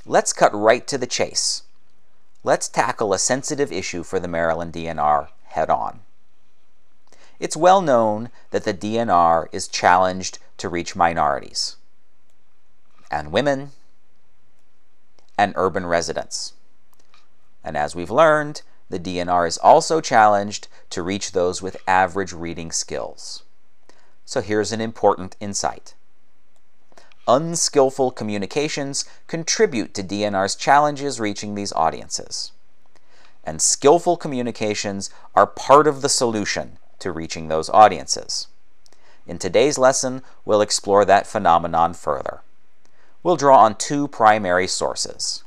Let's cut right to the chase. Let's tackle a sensitive issue for the Maryland DNR head-on. It's well known that the DNR is challenged to reach minorities and women and urban residents. And as we've learned, the DNR is also challenged to reach those with average reading skills. So here's an important insight. Unskillful communications contribute to DNR's challenges reaching these audiences. And skillful communications are part of the solution to reaching those audiences. In today's lesson, we'll explore that phenomenon further. We'll draw on two primary sources.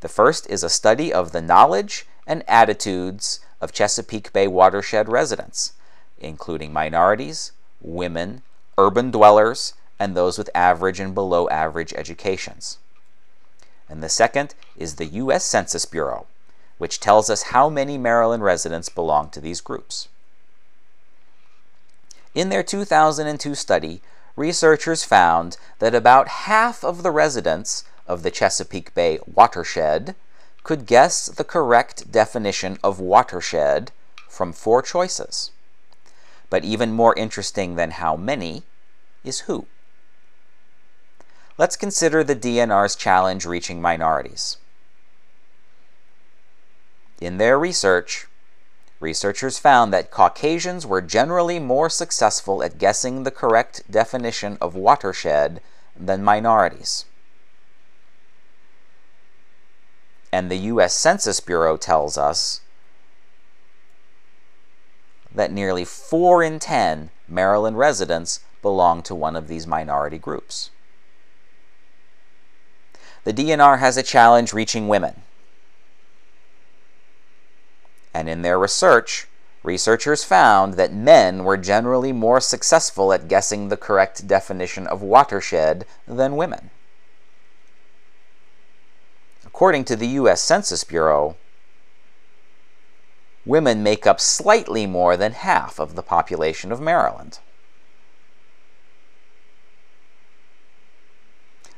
The first is a study of the knowledge and attitudes of Chesapeake Bay watershed residents, including minorities, women, urban dwellers, and those with average and below average educations. And the second is the U.S. Census Bureau, which tells us how many Maryland residents belong to these groups. In their 2002 study, researchers found that about half of the residents of the Chesapeake Bay watershed could guess the correct definition of watershed from 4 choices. But even more interesting than how many is who. Let's consider the DNR's challenge reaching minorities. In their research, researchers found that Caucasians were generally more successful at guessing the correct definition of watershed than minorities. And the U.S. Census Bureau tells us that nearly 4 in 10 Maryland residents belong to one of these minority groups. The DNR has a challenge reaching women. And in their research, researchers found that men were generally more successful at guessing the correct definition of watershed than women. According to the U.S. Census Bureau, women make up slightly more than half of the population of Maryland.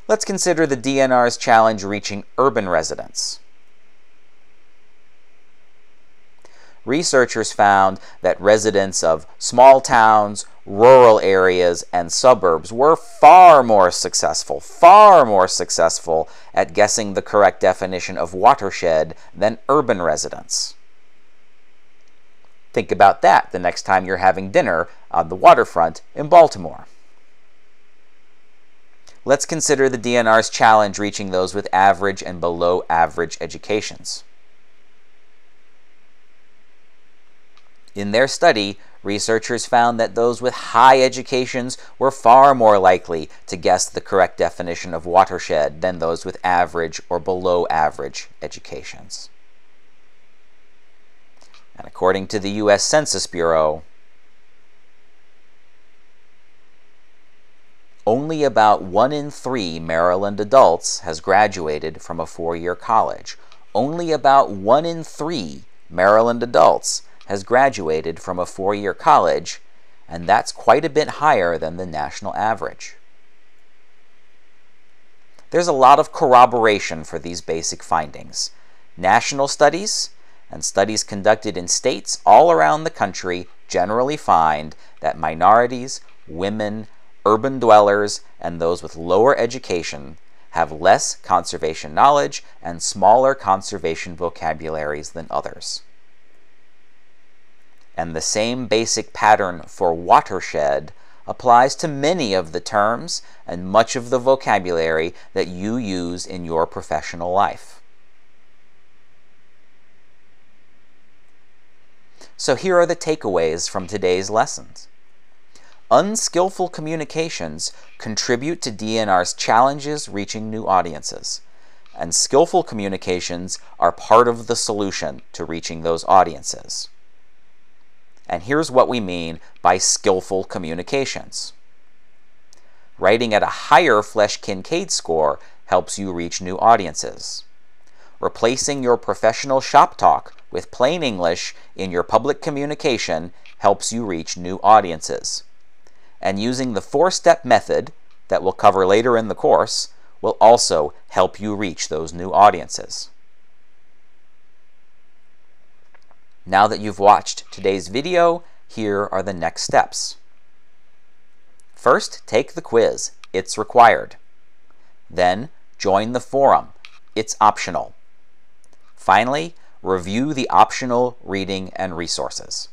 Let's consider the DNR's challenge reaching urban residents. Researchers found that residents of small towns, rural areas, and suburbs were far more successful at guessing the correct definition of watershed than urban residents. Think about that the next time you're having dinner on the waterfront in Baltimore. Let's consider the DNR's challenge reaching those with average and below average educations. In their study, researchers found that those with high educations were far more likely to guess the correct definition of watershed than those with average or below average educations. And according to the U.S. Census Bureau, only about 1 in 3 Maryland adults has graduated from a 4-year college. Only about 1 in 3 Maryland adults has graduated from a 4-year college, and that's quite a bit higher than the national average. There's a lot of corroboration for these basic findings. National studies and studies conducted in states all around the country generally find that minorities, women, urban dwellers, and those with lower education have less conservation knowledge and smaller conservation vocabularies than others. And the same basic pattern for watershed applies to many of the terms and much of the vocabulary that you use in your professional life. So here are the takeaways from today's lessons. Unskillful communications contribute to DNR's challenges reaching new audiences, and skillful communications are part of the solution to reaching those audiences. And here's what we mean by skillful communications. Writing at a higher Flesch-Kincaid score helps you reach new audiences. Replacing your professional shop talk with plain English in your public communication helps you reach new audiences. And using the 4-step method that we'll cover later in the course will also help you reach those new audiences. Now that you've watched today's video, here are the next steps. First, take the quiz. It's required. Then, join the forum. It's optional. Finally, review the optional reading and resources.